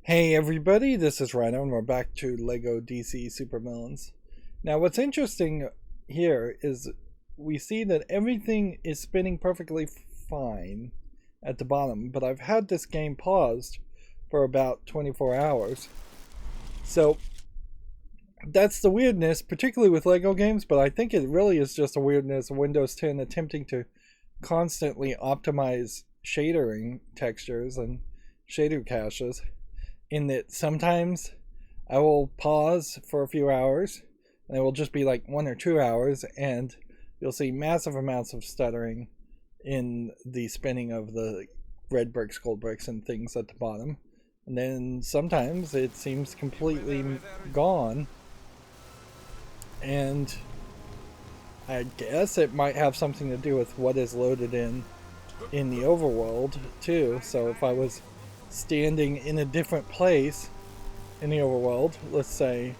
Hey everybody, this is Rydo and we're back to LEGO DC Supervillains. Now what's interesting here is we see that everything is spinning perfectly fine at the bottom, but I've had this game paused for about 24 hours. So that's the weirdness, particularly with LEGO games, but I think it really is just a weirdness of Windows 10 attempting to constantly optimize shadering textures and shader caches, in that sometimes I will pause for a few hours and it will just be like 1 or 2 hours and you'll see massive amounts of stuttering in the spinning of the red bricks, gold bricks, and things at the bottom. And then sometimes it seems completely gone, and I guess it might have something to do with what is loaded in the overworld too. So if I was standing in a different place in the overworld, let's say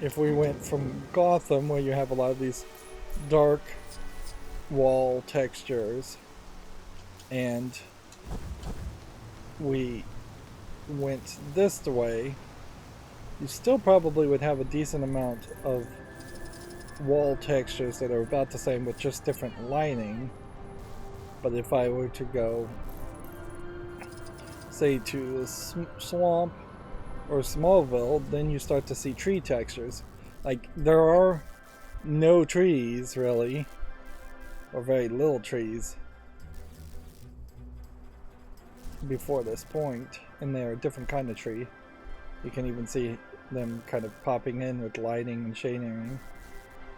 if we went from Gotham, where you have a lot of these dark wall textures, and we went this way, you still probably would have a decent amount of wall textures that are about the same with just different lighting. But if I were to go, say, to the swamp or Smallville, then you start to see tree textures. Like, there are no trees, really, or very little trees before this point, and they're a different kind of tree. You can even see them kind of popping in with lighting and shading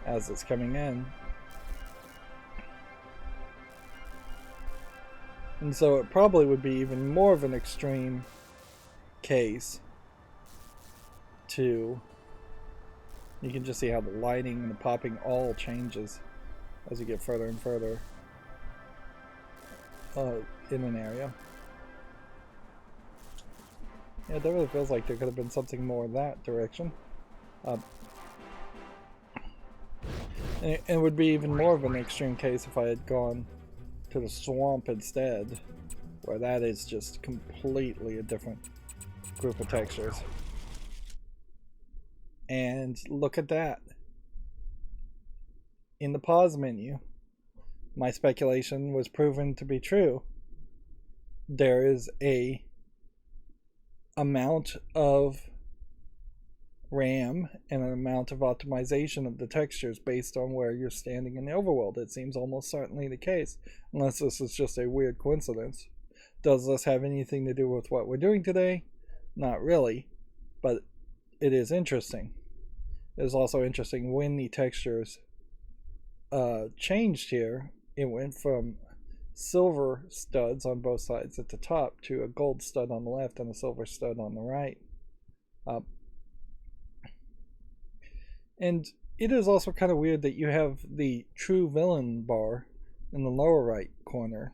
as it's coming in. And so it probably would be even more of an extreme case to, you can just see how the lighting and the popping all changes as you get further and further in an area. Yeah, it definitely feels like there could have been something more in that direction. And it would be even more of an extreme case if I had gone to the swamp instead, where that is just completely a different group of textures. And look at that. In the pause menu, my speculation was proven to be true. There is a amount of RAM and an amount of optimization of the textures based on where you're standing in the overworld. It seems almost certainly the case, unless this is just a weird coincidence. Does this have anything to do with what we're doing today? Not really, but it is interesting. It is also interesting when the textures changed here. It went from silver studs on both sides at the top to a gold stud on the left and a silver stud on the right. And it is also kind of weird that you have the true villain bar in the lower right corner.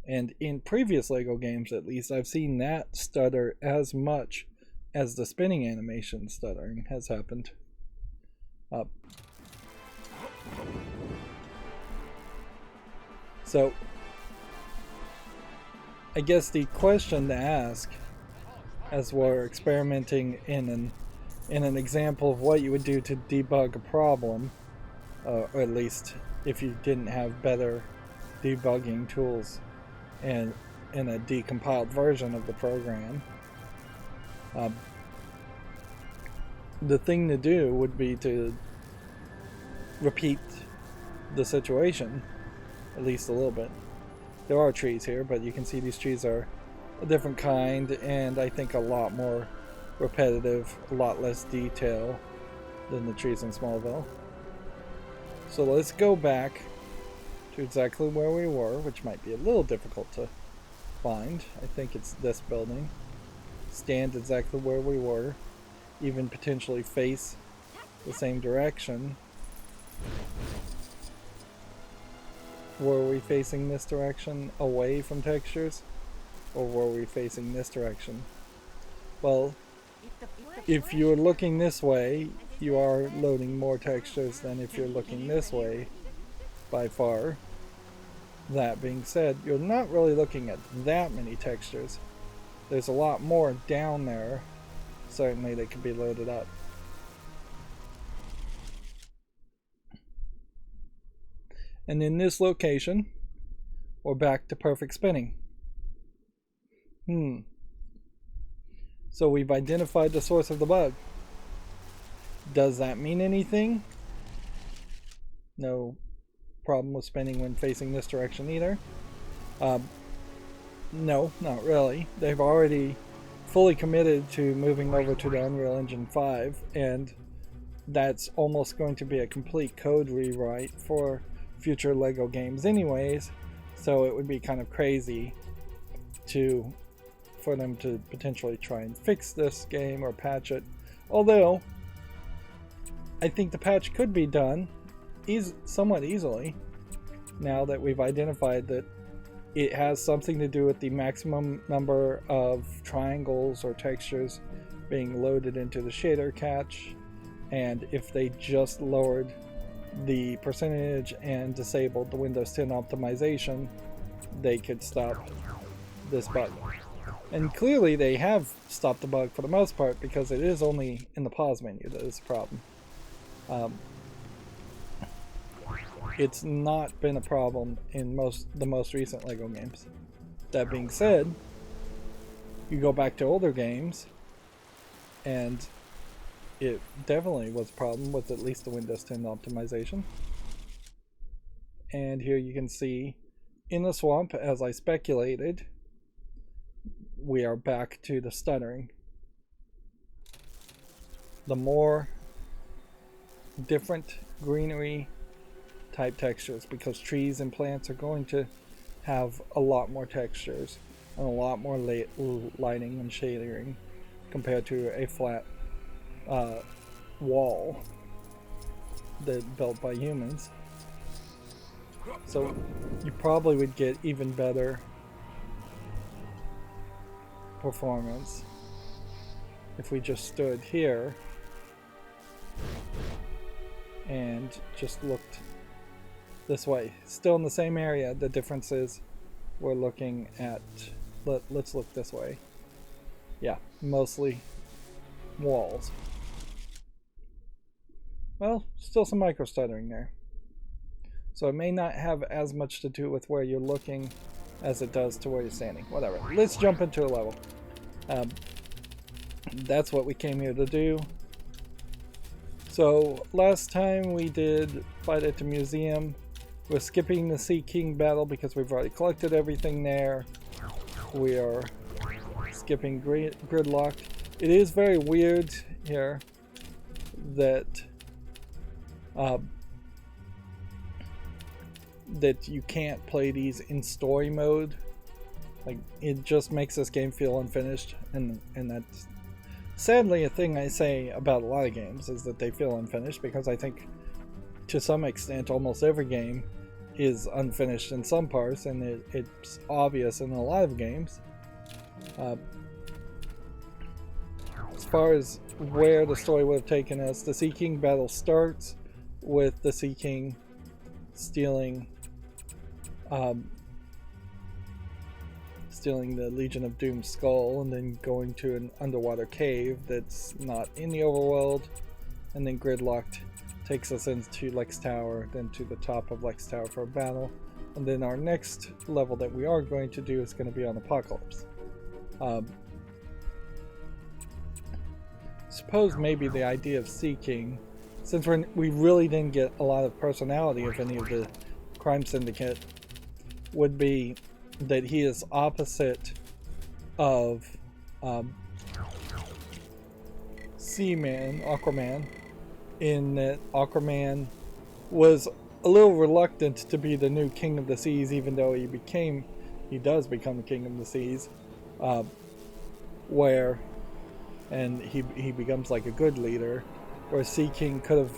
And in previous LEGO games, at least, I've seen that stutter as much as the spinning animation stuttering has happened. So, I guess the question to ask, as we're experimenting in an example of what you would do to debug a problem, or at least if you didn't have better debugging tools and in a decompiled version of the program, the thing to do would be to repeat the situation at least a little bit. There are trees here, but you can see these trees are a different kind, and I think a lot more repetitive, a lot less detail than the trees in Smallville. So let's go back to exactly where we were, which might be a little difficult to find. I think it's this building. Stand exactly where we were, even potentially face the same direction. Were we facing this direction away from textures, or were we facing this direction? Well, if you're looking this way, you are loading more textures than if you're looking this way, by far. That being said, you're not really looking at that many textures. there's a lot more down there, certainly, that could be loaded up. And in this location, we're back to perfect spinning. So we've identified the source of the bug. Does that mean anything? No problem with spinning when facing this direction either. No, not really. They've already fully committed to moving over to the Unreal Engine 5, and that's almost going to be a complete code rewrite for future LEGO games anyways, so it would be kind of crazy for them to potentially try and fix this game or patch it. Although, I think the patch could be done somewhat easily, now that we've identified that it has something to do with the maximum number of triangles or textures being loaded into the shader cache, and if they just lowered the percentage and disabled the Windows 10 optimization, they could stop this bug. And clearly they have stopped the bug for the most part, because it is only in the pause menu that is a problem. It's not been a problem in the most recent LEGO games. That being said, you go back to older games, and it definitely was a problem with at least the Windows 10 optimization. And here you can see, in the swamp, as I speculated, we are back to the stuttering. The more different greenery type textures, because trees and plants are going to have a lot more textures and a lot more lighting and shading compared to a flat wall that built by humans. So you probably would get even better performance if we just stood here and just looked this way. Still in the same area. The difference is we're looking at, let's look this way. Yeah, mostly walls. Well, still some micro stuttering there. So it may not have as much to do with where you're looking as it does to where you're standing. Whatever. Let's jump into a level. That's what we came here to do. So last time we did fight at the museum. We're skipping the Sea King battle because we've already collected everything there. We are skipping Gridlock. It is very weird here that that you can't play these in story mode. Like, it just makes this game feel unfinished, and that's sadly a thing I say about a lot of games, is that they feel unfinished, because I think to some extent almost every game is unfinished in some parts, and it's obvious in a lot of games. As far as where the story would have taken us, the Sea King battle starts with the Sea King stealing the Legion of Doom skull, and then going to an underwater cave that's not in the overworld, and then Gridlocked takes us into Lex Tower, then to the top of Lex Tower for a battle, and then our next level that we are going to do is going to be on Apocalypse. Suppose maybe the idea of Sea King, since we really didn't get a lot of personality of any of the crime syndicate, would be that he is opposite of Seaman, Aquaman, in that Aquaman was a little reluctant to be the new King of the Seas, even though he does become the King of the Seas, and he becomes like a good leader, where Sea King could have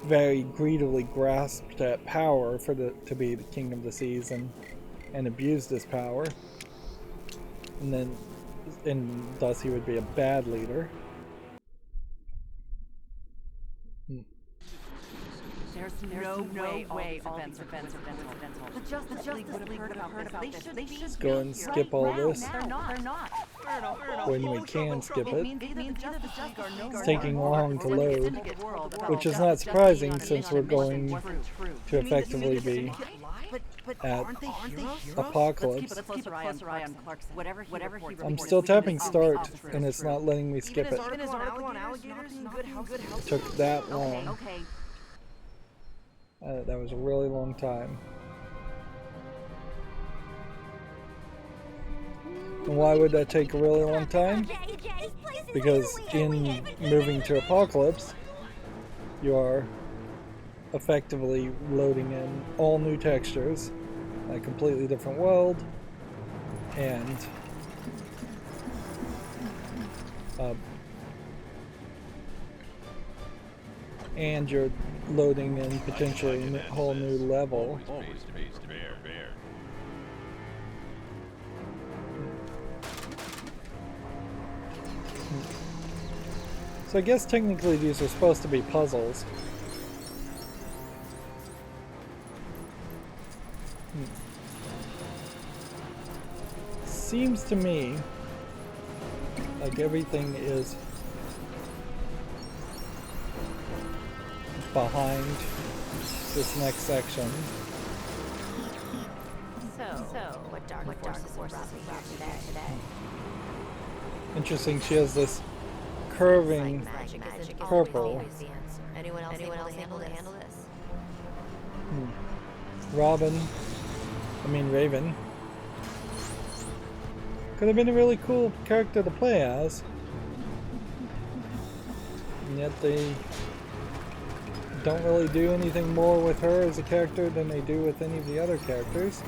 very greedily grasped that power to be the King of the Seas and abused his power, and thus he would be a bad leader. no way all these events are coincidental. The Justice League would have heard about this. They should Let's go and skip all this They're not. when we can skip it. It means either the Justice League It's are taking long to load, Syndicate world, which is not surprising since we're going to effectively be at Apocalypse. Let's keep a closer eye on Clarkson. Whatever he reports. I'm still tapping start and it's not letting me skip it. Even his article on alligators not being good health. Took that long. Okay. That was a really long time. And why would that take a really long time? Because in moving to Apocalypse, you are effectively loading in all new textures, a completely different world, and you're loading in potentially a whole new level. So I guess technically these are supposed to be puzzles. Seems to me like everything is behind this next section. So what dark forces are brought today? Interesting, she has this curving Magic purple. Anyone else able to handle this? Raven. Could have been a really cool character to play as. And yet they don't really do anything more with her as a character than they do with any of the other characters.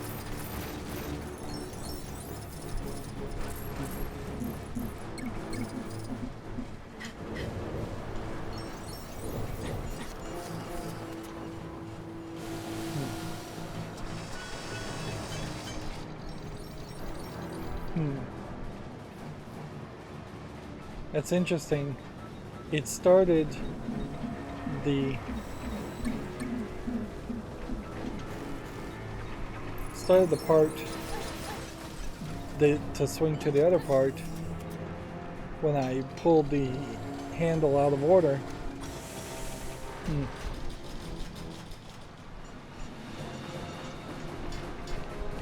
That's interesting. It started the part to swing to the other part when I pulled the handle out of order.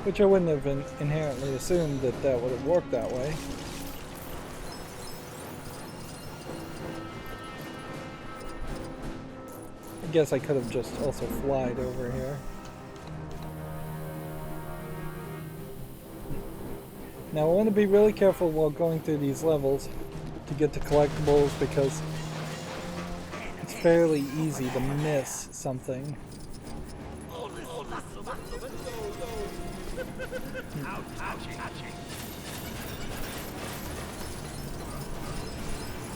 Which I wouldn't have inherently assumed that would have worked that way. I guess I could have just also flied over here. Now I want to be really careful while going through these levels to get the collectibles because it's fairly easy to miss something.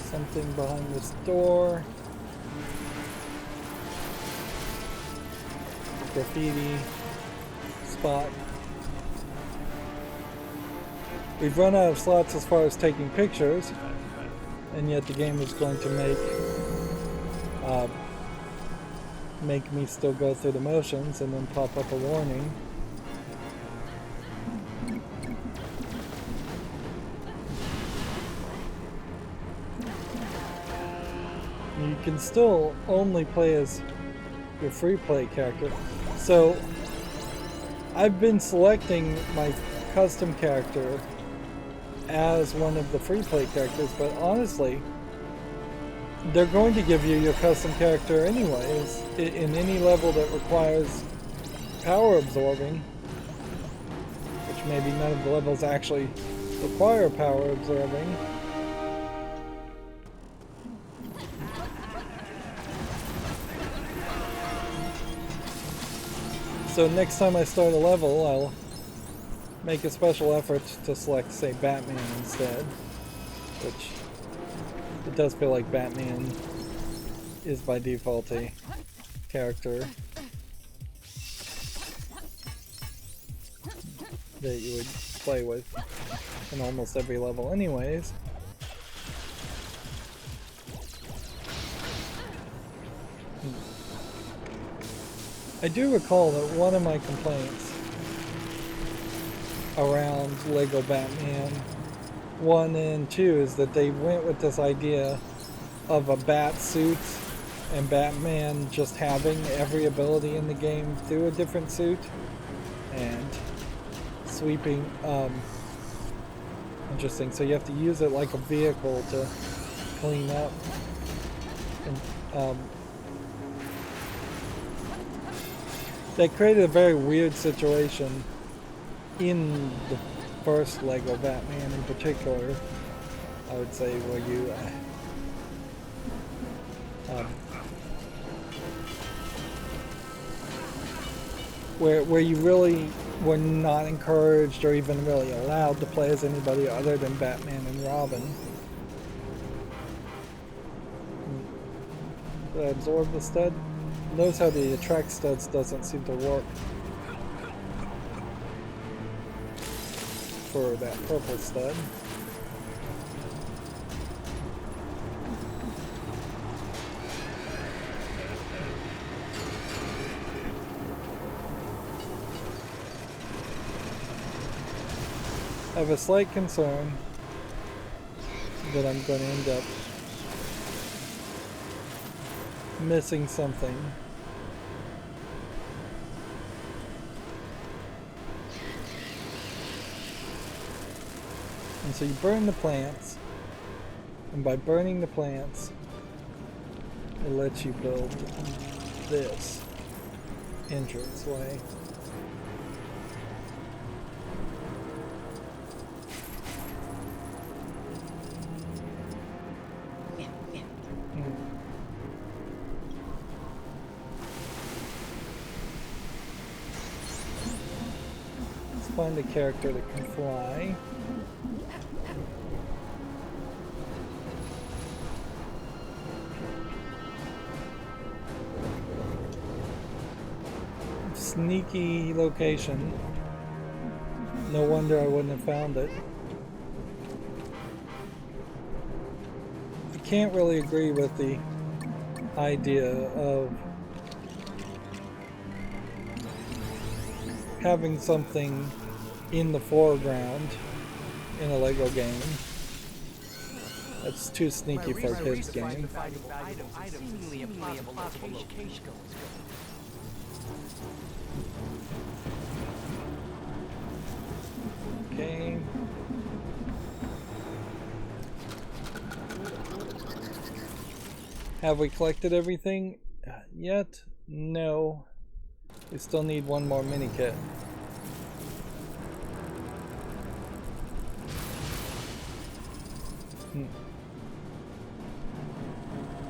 Something behind this door. Graffiti spot. We've run out of slots as far as taking pictures, and yet the game is going to make me still go through the motions and then pop up a warning. You can still only play as your free play character. So I've been selecting my custom character as one of the free play characters, but honestly, they're going to give you your custom character anyways in any level that requires power absorbing, which maybe none of the levels actually require power absorbing. So next time I start a level, I'll make a special effort to select, say, Batman instead, which it does feel like Batman is by default a character that you would play with in almost every level anyways. I do recall that one of my complaints around Lego Batman 1 and 2 is that they went with this idea of a bat suit and Batman just having every ability in the game through a different suit and sweeping. Interesting. So you have to use it like a vehicle to clean up. And, they created a very weird situation in the first Lego Batman in particular, I would say, where you where you really were not encouraged or even really allowed to play as anybody other than Batman and Robin. Did I absorb the stud? Notice how the attract studs doesn't seem to work for that purple stud. I have a slight concern that I'm going to end up missing something. And so you burn the plants, and by burning the plants, it lets you build this entranceway. Find a character that can fly. Sneaky location. No wonder I wouldn't have found it. I can't really agree with the idea of having something in the foreground in a Lego game. That's too sneaky for a kid's game. Okay. Have we collected everything yet? No. We still need one more mini kit.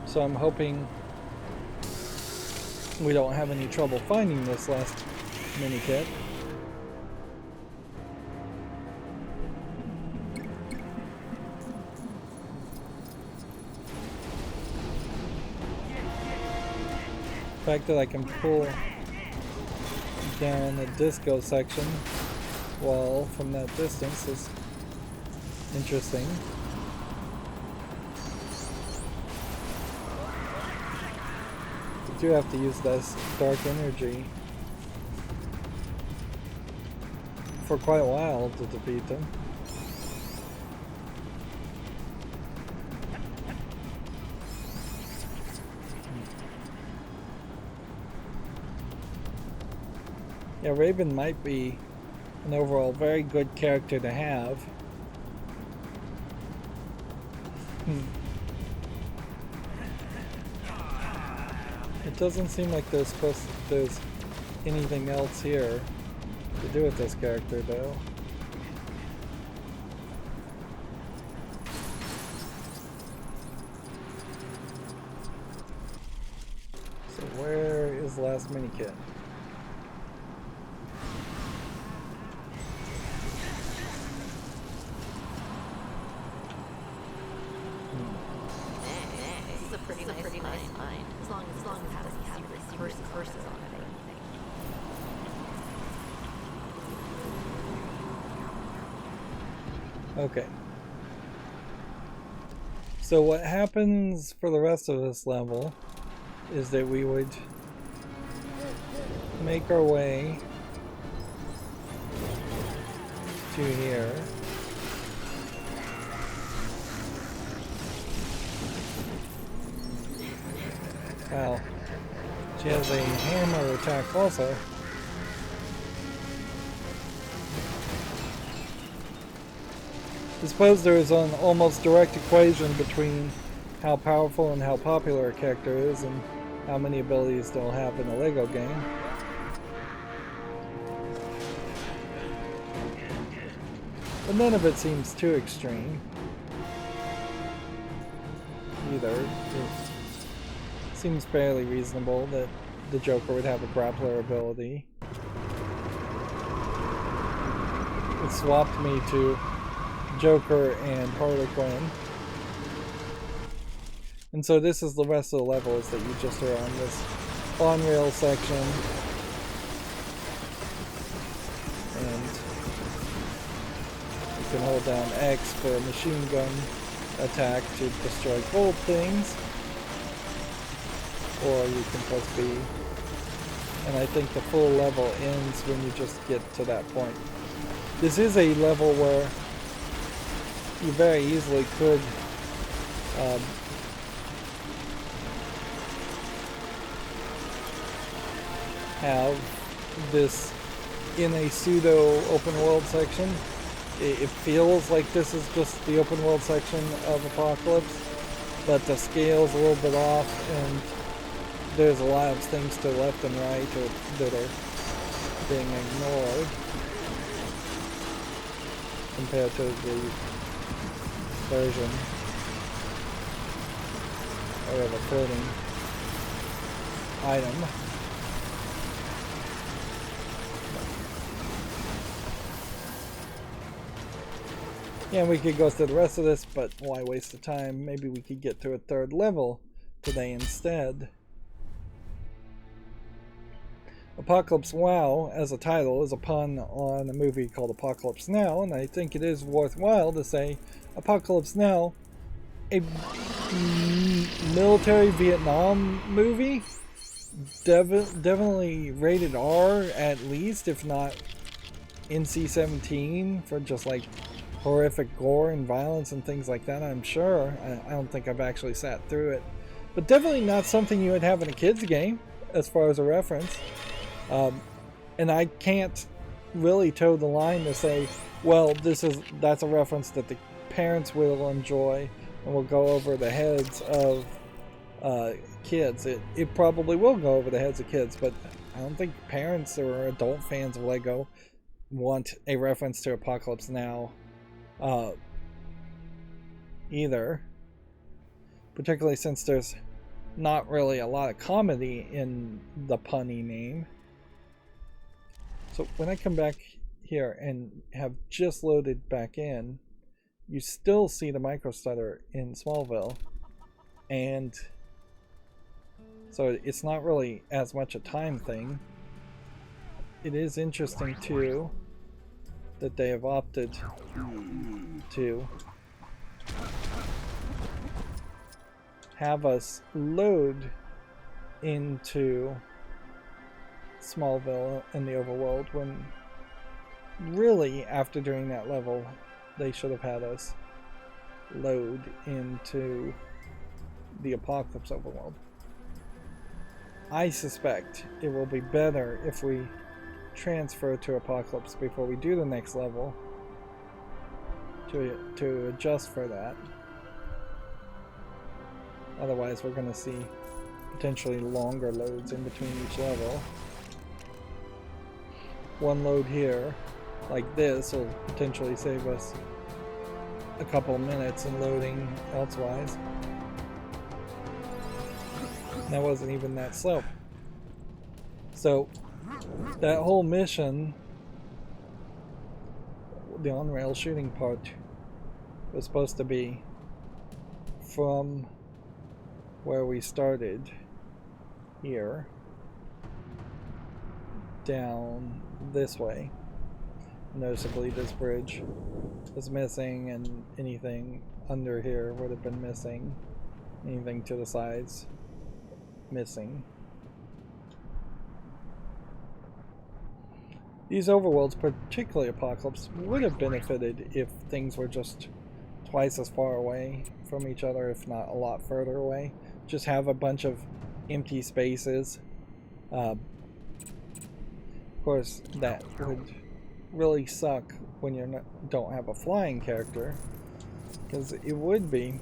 So I'm hoping we don't have any trouble finding this last mini kit. The fact that I can pull down the disco section wall from that distance is interesting. You do have to use this dark energy for quite a while to defeat them. Yeah, Raven might be an overall very good character to have. It doesn't seem like there's anything else here to do with this character, though. So where is the last mini kit? Okay. So what happens for the rest of this level is that we would make our way to here. Wow. She has a hammer attack also. I suppose there is an almost direct equation between how powerful and how popular a character is and how many abilities they'll have in a Lego game. But none of it seems too extreme either. It seems fairly reasonable that the Joker would have a grappler ability. It swapped me to Joker and Harley Quinn. And so this is the rest of the levels that you just are on, this on-rail section. And you can hold down X for a machine gun attack to destroy gold things. Or you can press B. And I think the full level ends when you just get to that point. This is a level where you very easily could have this in a pseudo open world section. It feels like this is just the open world section of Apocalypse, but the scale's a little bit off and there's a lot of things to the left and right that are being ignored compared to the version of a floating item. Yeah, we could go through the rest of this, but why waste the time? Maybe we could get to a third level today instead. Apocalypse Wow, as a title, is a pun on a movie called Apocalypse Now, and I think it is worthwhile to say Apocalypse Now, a military Vietnam movie, definitely rated R at least, if not NC-17 for just like horrific gore and violence and things like that, I'm sure. I don't think I've actually sat through it, but definitely not something you would have in a kid's game as far as a reference. And I can't really toe the line to say, well, that's a reference that the parents will enjoy and will go over the heads of kids. It probably will go over the heads of kids, but I don't think parents or adult fans of Lego want a reference to Apocalypse Now either. Particularly since there's not really a lot of comedy in the punny name. So when I come back here and have just loaded back in, you still see the micro stutter in Smallville, and so it's not really as much a time thing. It is interesting too that they have opted to have us load into Smallville in the overworld when really after doing that level they should have had us load into the Apocalypse overworld. I suspect it will be better if we transfer to Apocalypse before we do the next level to adjust for that. Otherwise we're going to see potentially longer loads in between each level. One load here, like this, will potentially save us a couple minutes in loading elsewise. And that wasn't even that slow. So, that whole mission, the on-rail shooting part, was supposed to be from where we started here down this way. Noticeably this bridge was missing, and anything under here would have been missing. Anything to the sides missing. These overworlds, particularly Apocalypse, would have benefited if things were just twice as far away from each other, if not a lot further away. Just have a bunch of empty spaces. Of course, that would really suck when you don't have a flying character, because it would be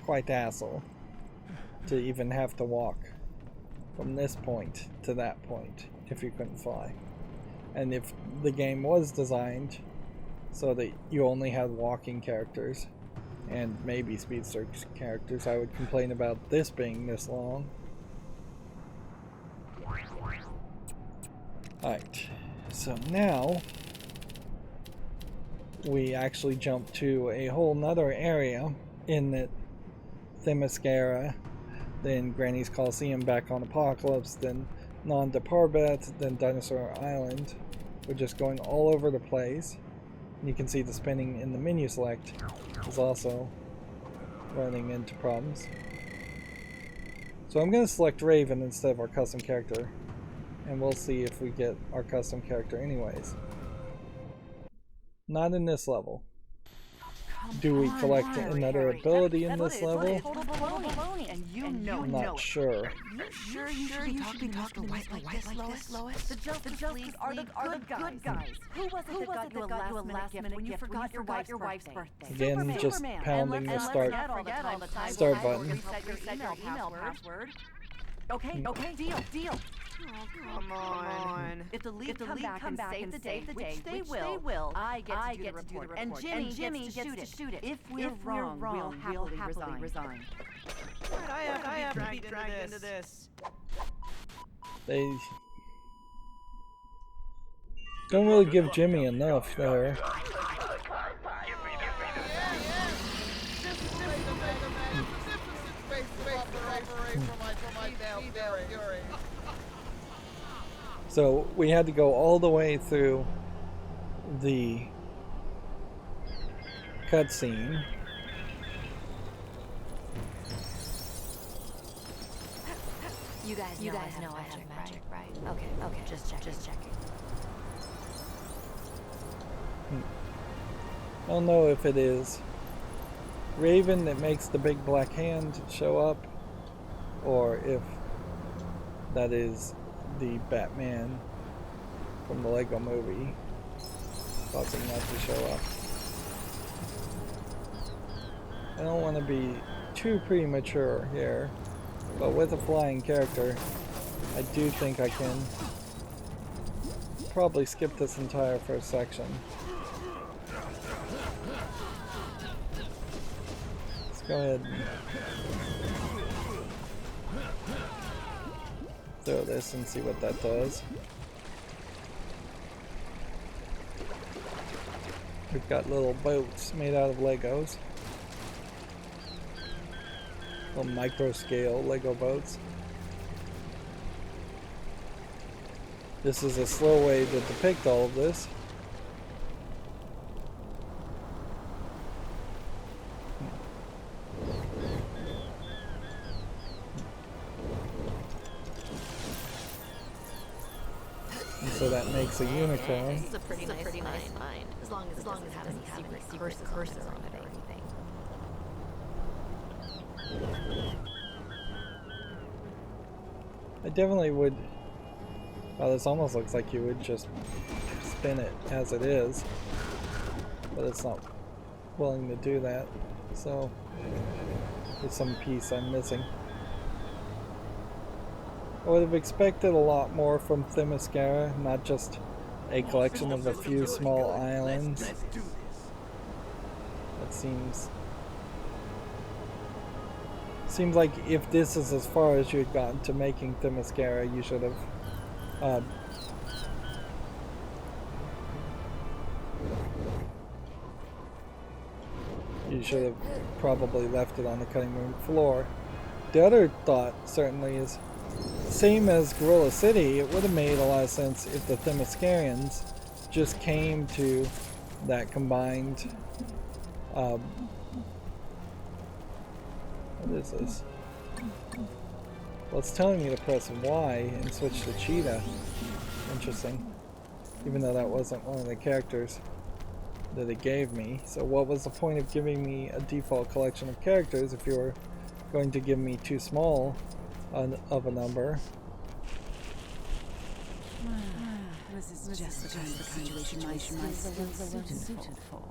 quite the hassle to even have to walk from this point to that point if you couldn't fly. And if the game was designed so that you only had walking characters and maybe speedster characters, I would complain about this being this long. Alright, so now we actually jump to a whole nother area in the Themyscira, then Granny's Coliseum back on Apocalypse, then Non de Parbat, then Dinosaur Island. We're just going all over the place. And you can see the spinning in the menu select is also running into problems. So I'm going to select Raven instead of our custom character, and we'll see if we get our custom character anyways. Not in this level. Do we collect another ability in this level? I'm not sure. Sure you should be talking to white like this, Lois? The Justice League are the good guys. Who was it that got you a last minute gift when you forgot your wife's birthday? Again, just pounding the start button. Reset your email password. Okay, deal. Oh, come on. If the league come back and save the day, which they will, I get to do the report. And Jimmy gets to shoot it. If we're wrong, we'll happily resign. I have to be dragged into this. They don't really give Jimmy enough there. So we had to go all the way through the cutscene. You guys know I have magic, right? Okay, just checking. I don't know if it is Raven that makes the big black hand show up, or if that is the Batman from the Lego movie causing that to show up. I don't want to be too premature here, but with a flying character, I do think I can probably skip this entire first section. Let's go ahead and throw this and see what that does. We've got little boats made out of Legos. Little micro scale Lego boats. This is a slow way to depict all of this. And so that makes a unicorn. This is a pretty nice line. As long as it doesn't have any secret cursor on it or anything. I definitely would. Well, this almost looks like you would just spin it as it is, but it's not willing to do that. So there's some piece I'm missing. I would have expected a lot more from Themyscira, not just a collection of a few small islands. That seems like if this is as far as you had gotten to making Themyscira, you should have probably left it on the cutting room floor. The other thought certainly is, same as Gorilla City, it would have made a lot of sense if the Themyscirians just came to that combined what is this? Well, it's telling me to press Y and switch to cheetah. Interesting. Even though that wasn't one of the characters that it gave me. So what was the point of giving me a default collection of characters if you were going to give me too small of a number? This is just the kind of situation my skills are suited for.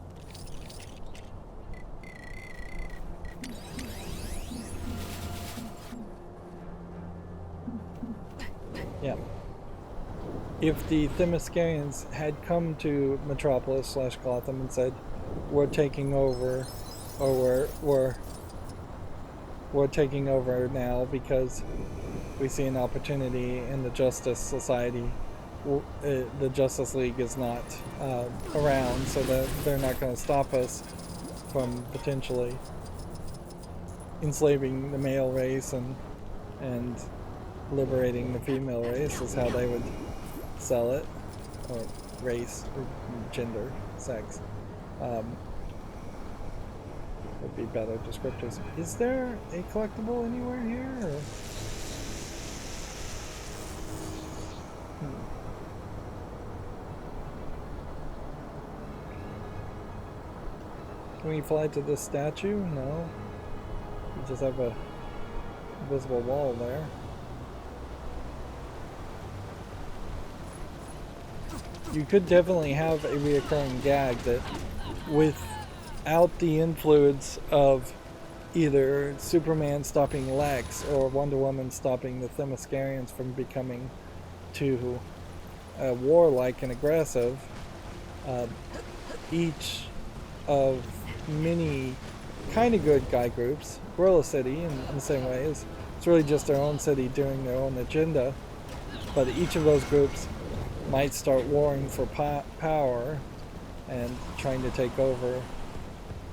Yeah. If the Themyscirians had come to Metropolis / Gotham and said, we're taking over, or we're taking over now because we see an opportunity in the Justice Society, the Justice League is not around, so that they're not going to stop us from potentially enslaving the male race and liberating the female race is how they would sell it, or race, or gender, sex. Would be better descriptors. Is there a collectible anywhere here? Or? Can we fly to this statue? No. We just have a invisible wall there. You could definitely have a reoccurring gag that, without the influence of either Superman stopping Lex or Wonder Woman stopping the Themyscirians from becoming too warlike and aggressive, each of many kind of good guy groups, Gorilla City in the same way, it's really just their own city doing their own agenda, but each of those groups might start warring for power and trying to take over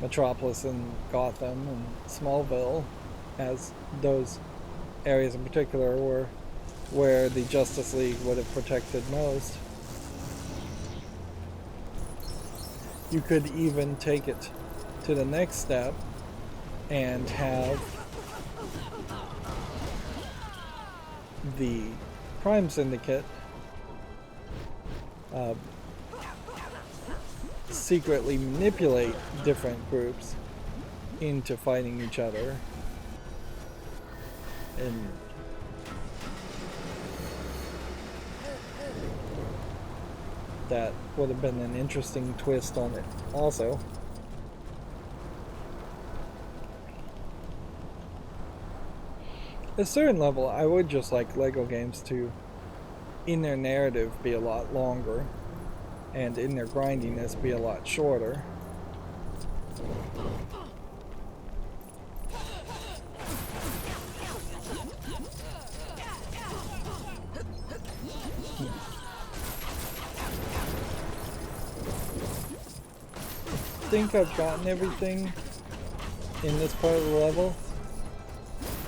Metropolis and Gotham and Smallville, as those areas in particular were where the Justice League would have protected most. You could even take it to the next step and have the Crime Syndicate secretly manipulate different groups into fighting each other, and that would have been an interesting twist on it also. At a certain level, I would just like Lego games to, in their narrative, be a lot longer, and in their grindiness be a lot shorter. I think I've gotten everything in this part of the level.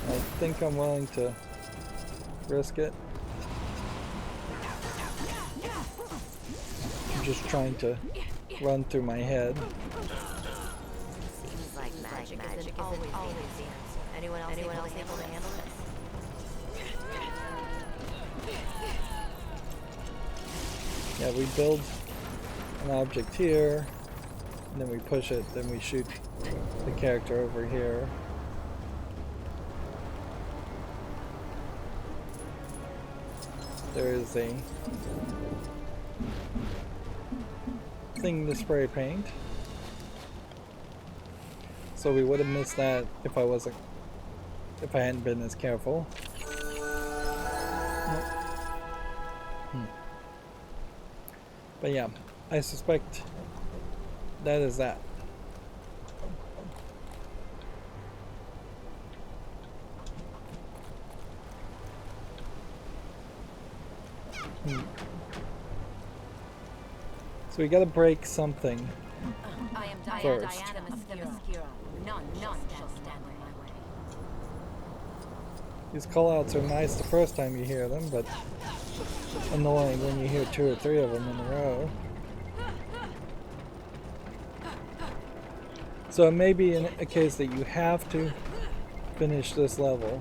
I think I'm willing to risk it. I'm just trying to run through my head. Seems like magic isn't always the answer. Anyone else able to handle this? Yeah, we build an object here, and then we push it, then we shoot the character over here. There is a thing to spray paint, so we would have missed that if I hadn't been as careful. But yeah, I suspect that is that. So we gotta break something first. None shall stand in my way. These callouts are nice the first time you hear them, but annoying when you hear 2 or 3 of them in a row. So it may be a case that you have to finish this level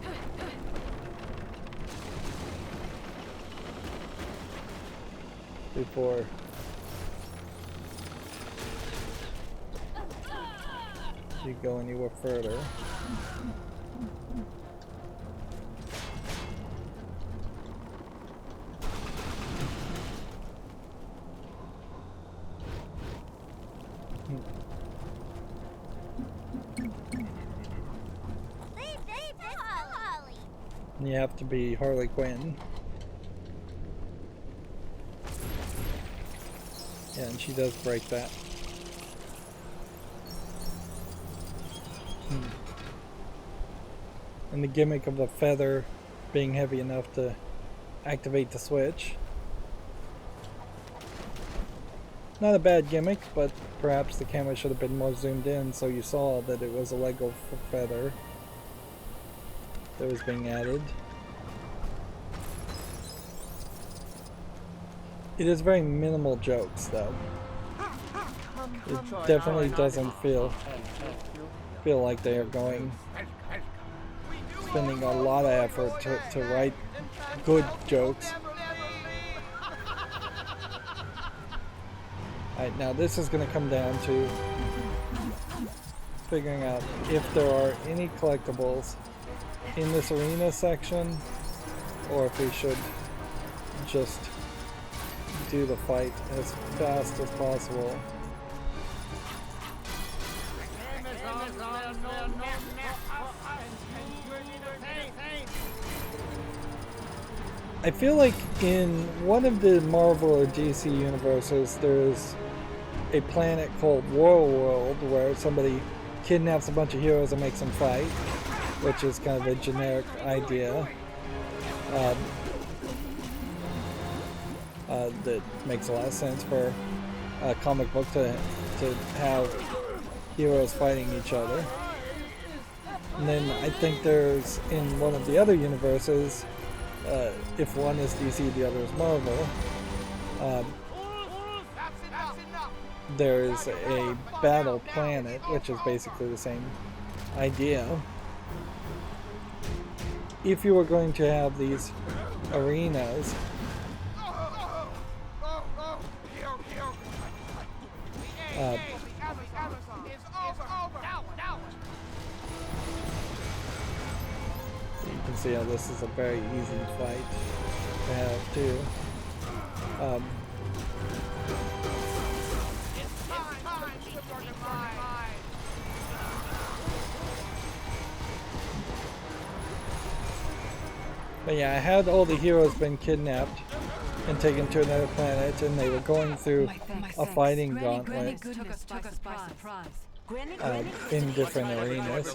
before you go anywhere further. You have to be Harley Quinn. Yeah, and she does break that. And the gimmick of the feather being heavy enough to activate the switch. Not a bad gimmick, but perhaps the camera should have been more zoomed in so you saw that it was a Lego feather that was being added. It is very minimal jokes though. It definitely doesn't feel like they are spending a lot of effort to write good jokes. Alright, now this is going to come down to figuring out if there are any collectibles in this arena section, or if we should just do the fight as fast as possible. I feel like in one of the Marvel or DC universes there's a planet called War World where somebody kidnaps a bunch of heroes and makes them fight, which is kind of a generic idea that makes a lot of sense for a comic book to have heroes fighting each other. And then I think there's, in one of the other universes, if one is DC, the other is Marvel, there is a battle planet, which is basically the same idea. If you were going to have these arenas, you can see how this is a very easy fight to have too. But yeah, had all the heroes been kidnapped and taken to another planet, and they were going through a fighting gauntlet in different arenas.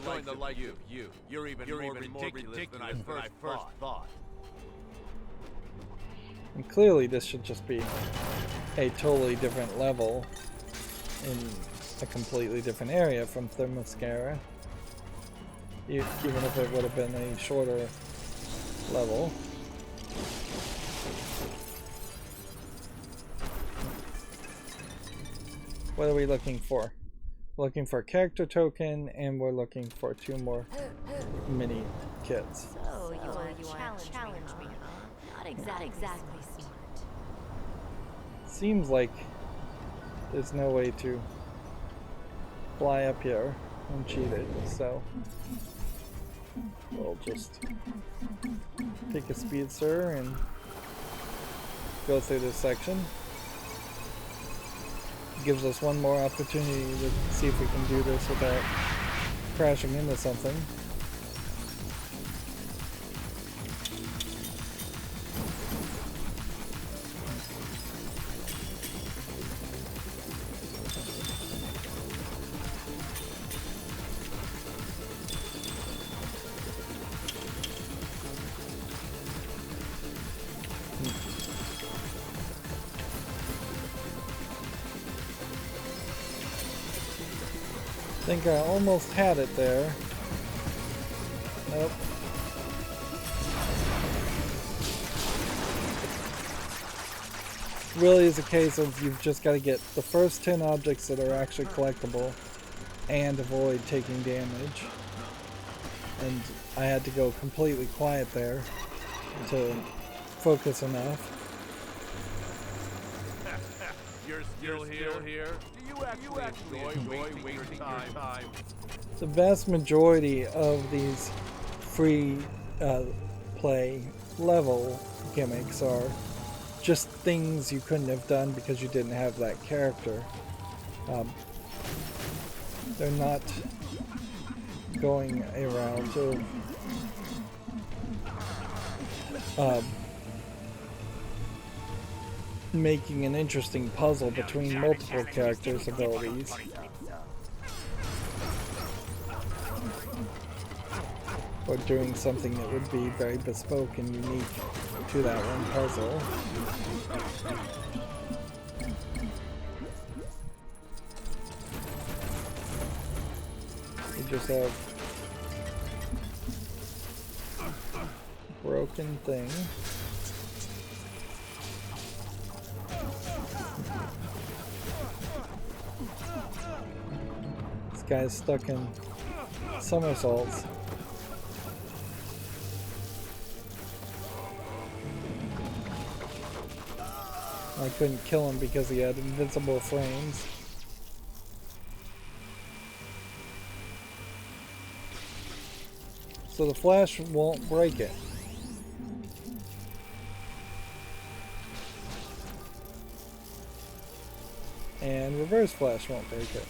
You're even more ridiculous than I first thought. And clearly this should just be a totally different level in a completely different area from Themyscira, even if it would have been a shorter level. What are we looking for? We're looking for a character token, and we're looking for 2 more mini kits. So you want to challenge me, huh? Not exactly smart. Seems like there's no way to fly up here and cheat it, so we'll just take a speedster and go through this section. Gives us one more opportunity to see if we can do this without crashing into something. I think I almost had it there. Nope. Really is a case of you've just got to get the first 10 objects that are actually collectible and avoid taking damage. And I had to go completely quiet there to focus enough. You're still here? Do you actually enjoy wasting your time? The vast majority of these free play level gimmicks are just things you couldn't have done because you didn't have that character. They're not going around to making an interesting puzzle between multiple characters' abilities. Or doing something that would be very bespoke and unique to that one puzzle. We just have a broken thing. This guy's stuck in somersaults. I couldn't kill him because he had invincible frames. So the flash won't break it. And reverse flash won't break it.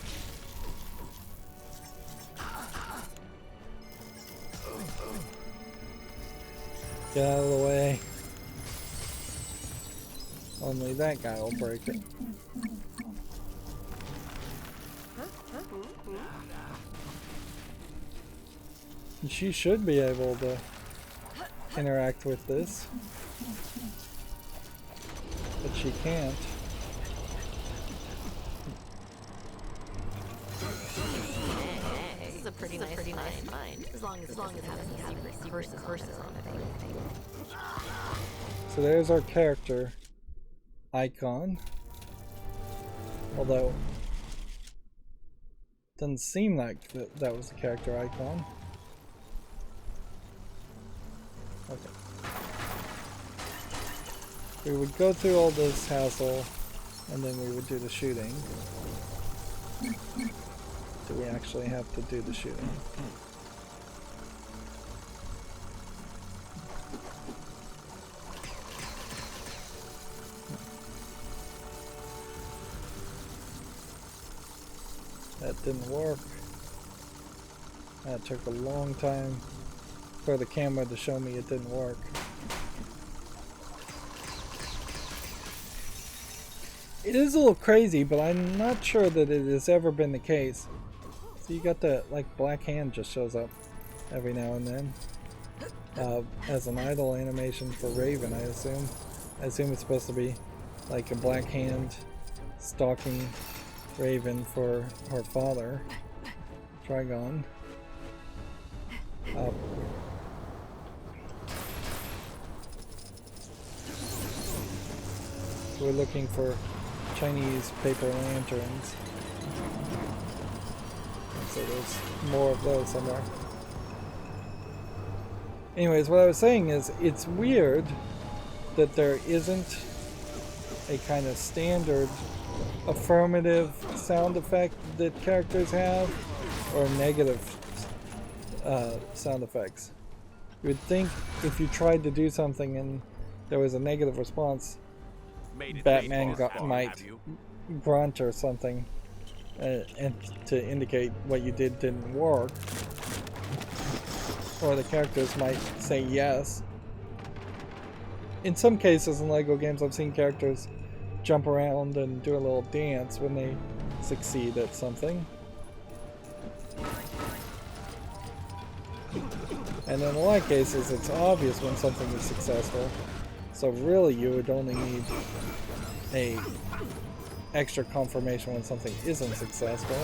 Get out of the way. Only that guy will break it. And she should be able to interact with this, but she can't. This is a pretty nice find. As long as it has secret curses on it. So there's our character icon. Although doesn't seem like that was the character icon. Okay. We would go through all this hassle and then we would do the shooting. Do we actually have to do the shooting? That didn't work. That took a long time for the camera to show me it didn't work. It is a little crazy, but I'm not sure that it has ever been the case. So you got the, like, black hand just shows up every now and then. As an idle animation for Raven, I assume. I assume it's supposed to be like a black hand stalking Raven for her father, Trigon. We're looking for Chinese paper lanterns. So there's more of those somewhere. Anyways, what I was saying is, it's weird that there isn't a kind of standard affirmative sound effect that characters have, or negative sound effects. You would think if you tried to do something and there was a negative response, Batman might grunt or something, and to indicate what you did didn't work, or the characters might say yes. In some cases in LEGO games, I've seen characters jump around and do a little dance when they succeed at something. And in a lot of cases, it's obvious when something is successful. So really, you would only need a extra confirmation when something isn't successful.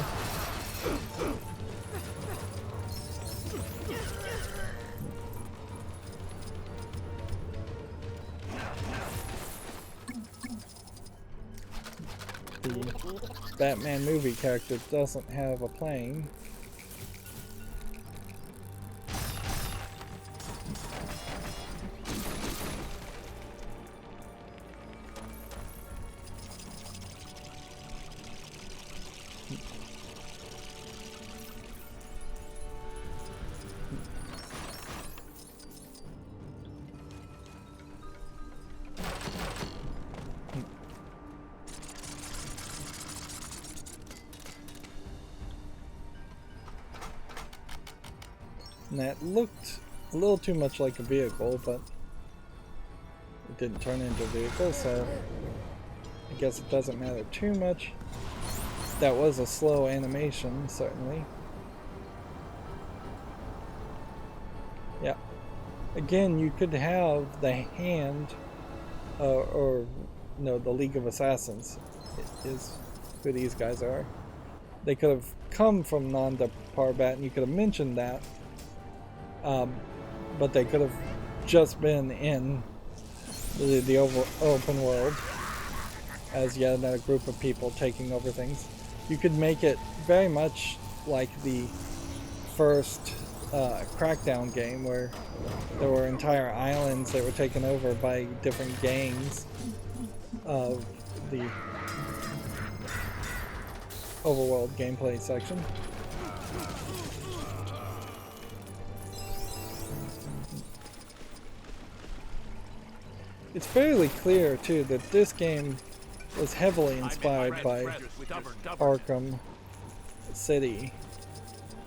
The Batman movie character doesn't have a plane. And that looked a little too much like a vehicle, but it didn't turn into a vehicle, so I guess it doesn't matter too much. That was a slow animation, certainly. Yeah. Again, you could have the hand, or no, the League of Assassins is who these guys are. They could have come from Nanda Parbat, and you could have mentioned that. But they could have just been in the open world as yet another group of people taking over things. You could make it very much like the first Crackdown game, where there were entire islands that were taken over by different gangs of the overworld gameplay section. It's fairly clear too that this game was heavily inspired by Arkham City,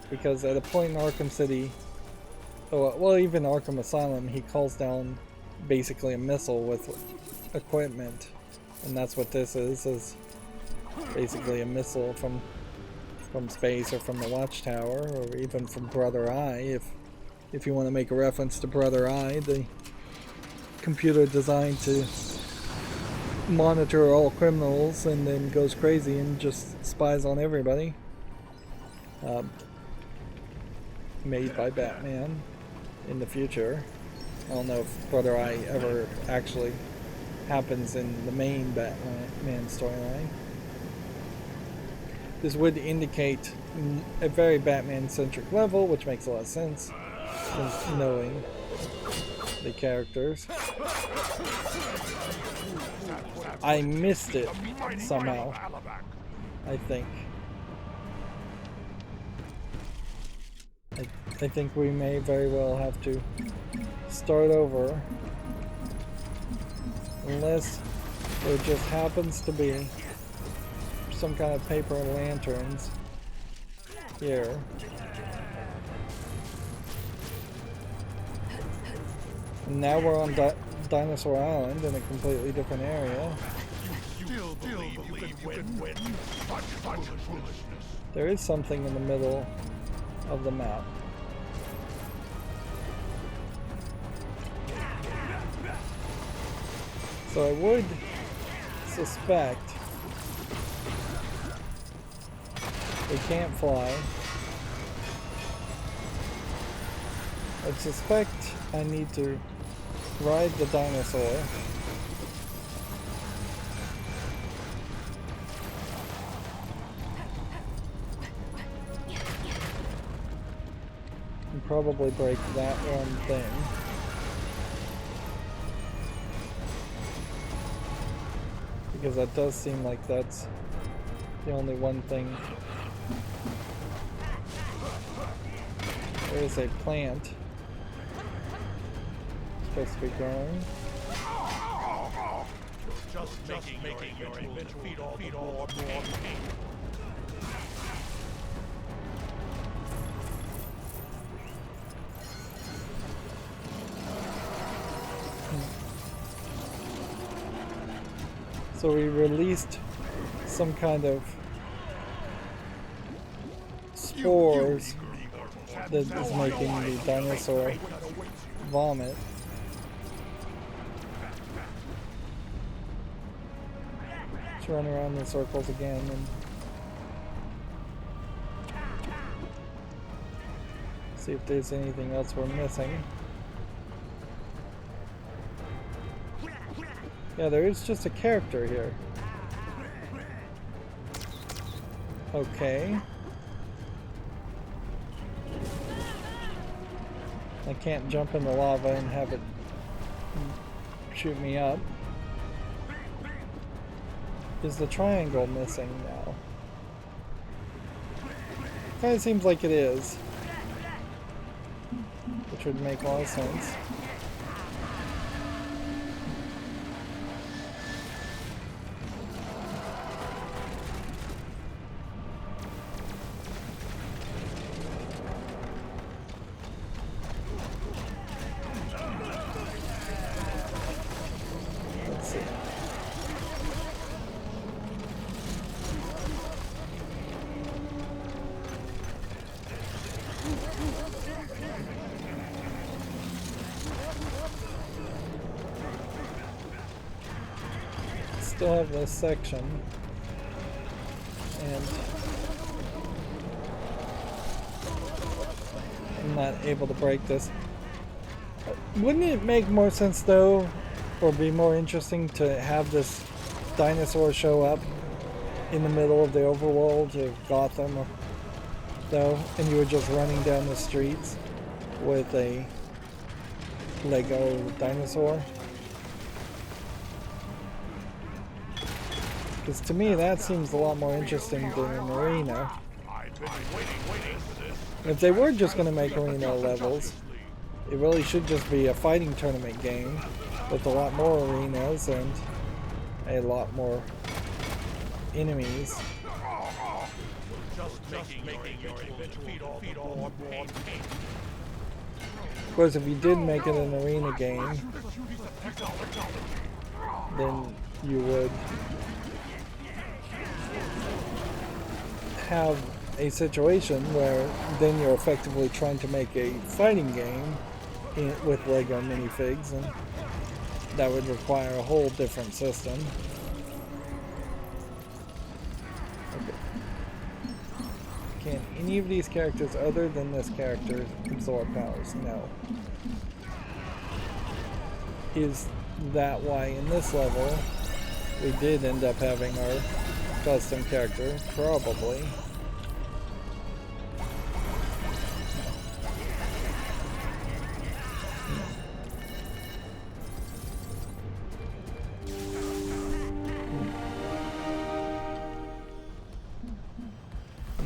because at a point in Arkham City, well, even Arkham Asylum, he calls down basically a missile with equipment, and that's what this is basically a missile from space, or from the Watchtower, or even from Brother Eye, if you want to make a reference to Brother Eye, the computer designed to monitor all criminals and then goes crazy and just spies on everybody. Made by Batman in the future. I don't know if Brother Eye ever actually happens in the main Batman storyline. This would indicate a very Batman-centric level, which makes a lot of sense, knowing the characters. I missed it somehow, I think. I think we may very well have to start over, unless there just happens to be some kind of paper lanterns here. And now we're on Dinosaur Island in a completely different area. There is something in the middle of the map. So I would suspect they can't fly. I'd suspect I need to ride the dinosaur. And probably break that one thing. Because that does seem like that's the only one thing. There is a plant supposed to be growing. Just making your inventory feed all more. So we released some kind of spores that is making the dinosaur vomit. Let's run around in circles again and see if there's anything else we're missing. Yeah, there is just a character here. Okay. I can't jump in the lava and have it shoot me up. Is the triangle missing now? Kinda seems like it is. Which would make a lot of sense. still have this section, and I'm not able to break this. Wouldn't it make more sense though, or be more interesting to have this dinosaur show up in the middle of the overworld of Gotham though, and you were just running down the streets with a Lego dinosaur? Because to me that seems a lot more interesting than an arena. If they were just going to make arena levels, it really should just be a fighting tournament game with a lot more arenas and a lot more enemies. Of course, if you did make it an arena game, then you would have a situation where then you're effectively trying to make a fighting game with Lego minifigs, and that would require a whole different system. Okay. Can any of these characters other than this character absorb powers? No. Is that why in this level we did end up having our custom character? Probably.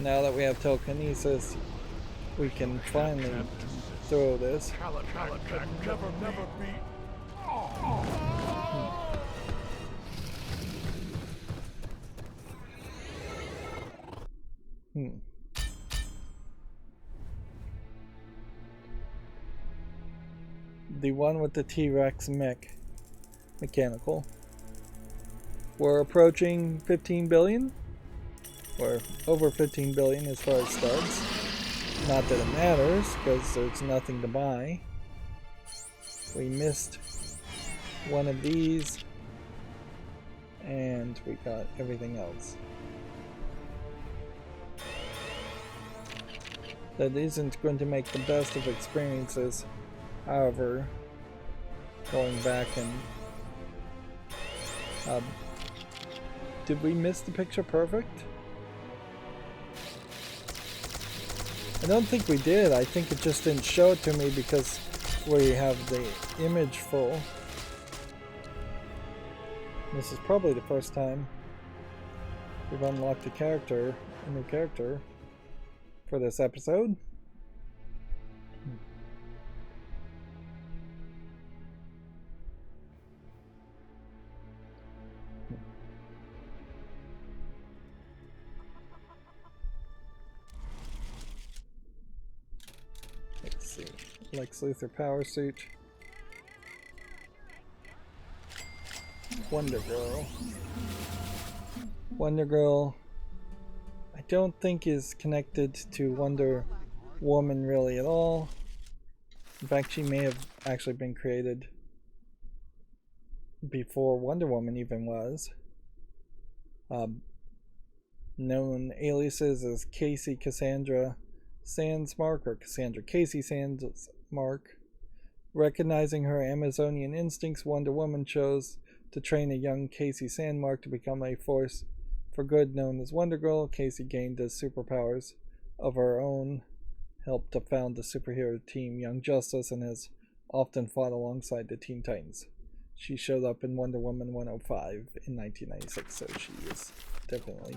Now that we have telekinesis, we can finally throw this. The one with the T-Rex mech mechanical. We're approaching 15 billion. Or over 15 billion as far as studs. Not that it matters, because there's nothing to buy. We missed one of these, and we got everything else. That isn't going to make the best of experiences. However, going back and did we miss the picture perfect? I don't think we did. I think it just didn't show it to me because we have the image full. This is probably the first time we've unlocked a new character for this episode. Lex Luthor power suit. Wonder Girl. Wonder Girl, I don't think is connected to Wonder Woman really at all. In fact, she may have actually been created before Wonder Woman even was. Known aliases as Casey Cassandra Sandsmark or Cassandra Casey Sandsmark. Recognizing her Amazonian instincts, Wonder Woman chose to train a young Casey Sandmark to become a force for good known as Wonder Girl. Casey gained the superpowers of her own, helped to found the superhero team Young Justice, and has often fought alongside the Teen Titans. She showed up in Wonder Woman 105 in 1996, so she is definitely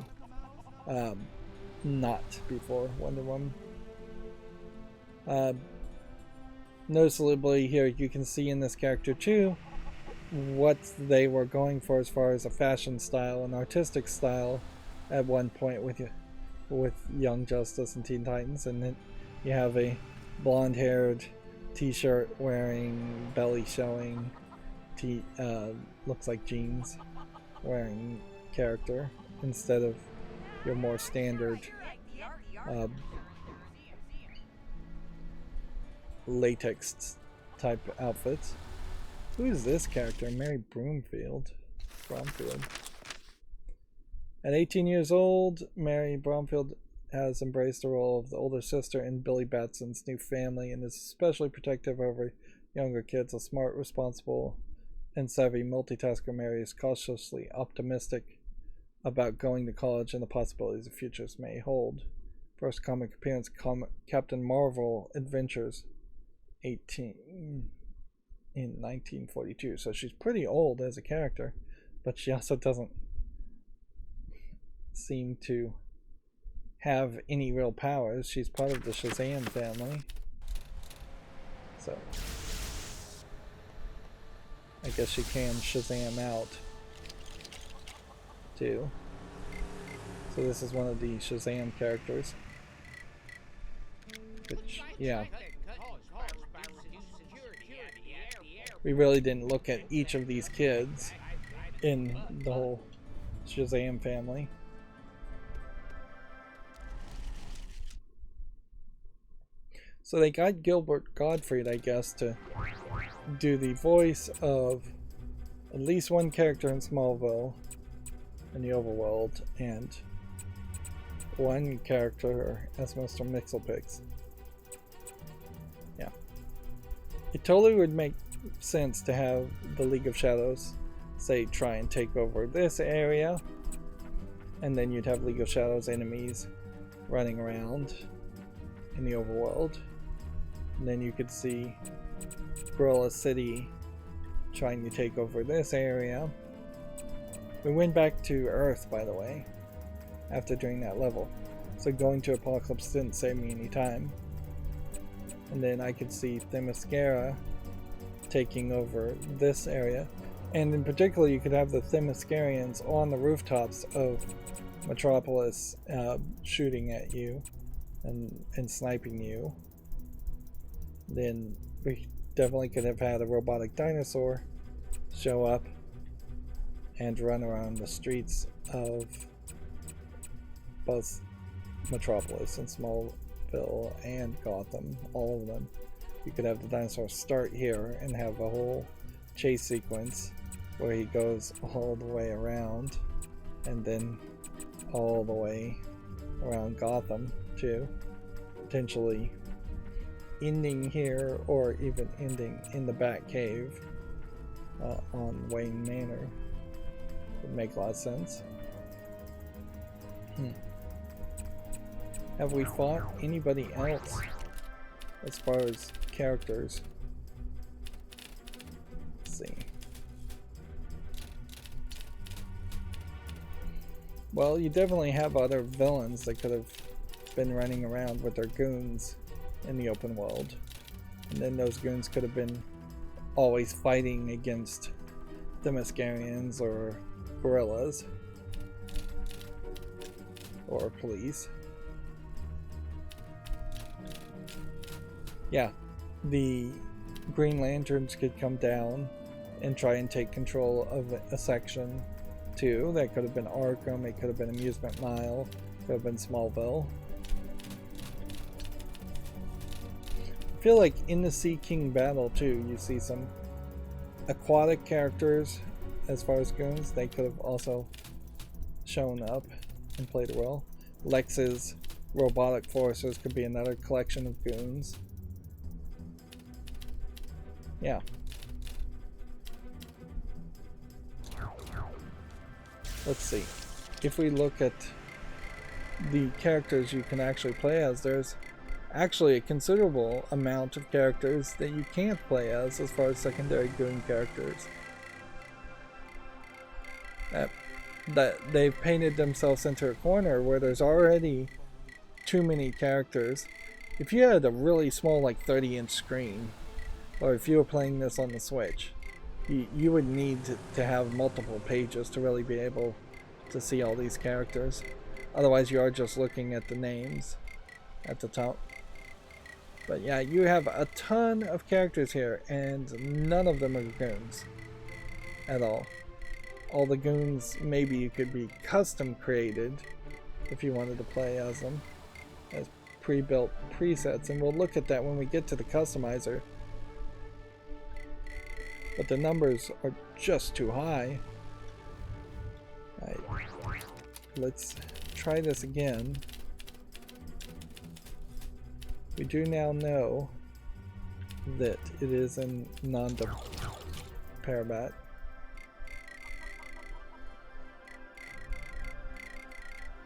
not before Wonder Woman. Noticeably here you can see in this character too what they were going for as far as a fashion style and artistic style at one point with Young Justice and Teen Titans, and then you have a blonde haired t-shirt wearing belly showing looks like jeans wearing character instead of your more standard latex type outfits. Who is this character? Mary Broomfield. Bromfield. At 18 years old, Mary Bromfield has embraced the role of the older sister in Billy Batson's new family and is especially protective over younger kids. A smart, responsible, and savvy multitasker, Mary is cautiously optimistic about going to college and the possibilities the futures may hold. First comic appearance, Captain Marvel Adventures 18 in 1942. So she's pretty old as a character, but she also doesn't seem to have any real powers. She's part of the Shazam family. So I guess she can Shazam out too. So this is one of the Shazam characters. Which, yeah. We really didn't look at each of these kids in the whole Shazam family. So they got Gilbert Gottfried, I guess, to do the voice of at least one character in Smallville in the overworld, and one character as Mr. Mixelpix. Yeah. It totally would make sense to have the League of Shadows, say, try and take over this area, and then you'd have League of Shadows enemies running around in the overworld. And then you could see Gorilla City trying to take over this area. We went back to Earth, by the way, after doing that level. So going to Apocalypse didn't save me any time. And then I could see Themyscira taking over this area. And in particular, you could have the Themyscirians on the rooftops of Metropolis shooting at you and sniping you. Then we definitely could have had a robotic dinosaur show up and run around the streets of both Metropolis and Smallville and Gotham, all of them. You could have the dinosaur start here and have a whole chase sequence where he goes all the way around and then all the way around Gotham too, potentially ending here or even ending in the Batcave on Wayne Manor. Would make a lot of sense. Have we fought anybody else as far as characters? Let's see. Well, you definitely have other villains that could have been running around with their goons in the open world. And then those goons could have been always fighting against Themyscirians or gorillas or police. Yeah, the Green Lanterns could come down and try and take control of a section too. That could have been Arkham, it could have been Amusement Mile, could have been Smallville. I feel like in the Sea King battle too, you see some aquatic characters as far as goons. They could have also shown up and played a role. Lex's robotic forces could be another collection of goons. Yeah. Let's see. If we look at the characters you can actually play as, there's actually a considerable amount of characters that you can't play as far as secondary goon characters. That they've painted themselves into a corner where there's already too many characters. If you had a really small, like 30-inch screen, or if you were playing this on the Switch, you would need to have multiple pages to really be able to see all these characters. Otherwise you are just looking at the names at the top. But yeah, you have a ton of characters here, and none of them are goons at all. All the goons, maybe you could be custom created if you wanted to play as them as pre-built presets, and we'll look at that when we get to the customizer. But the numbers are just too high. let's try this again. We do now know that it is a non-parabat.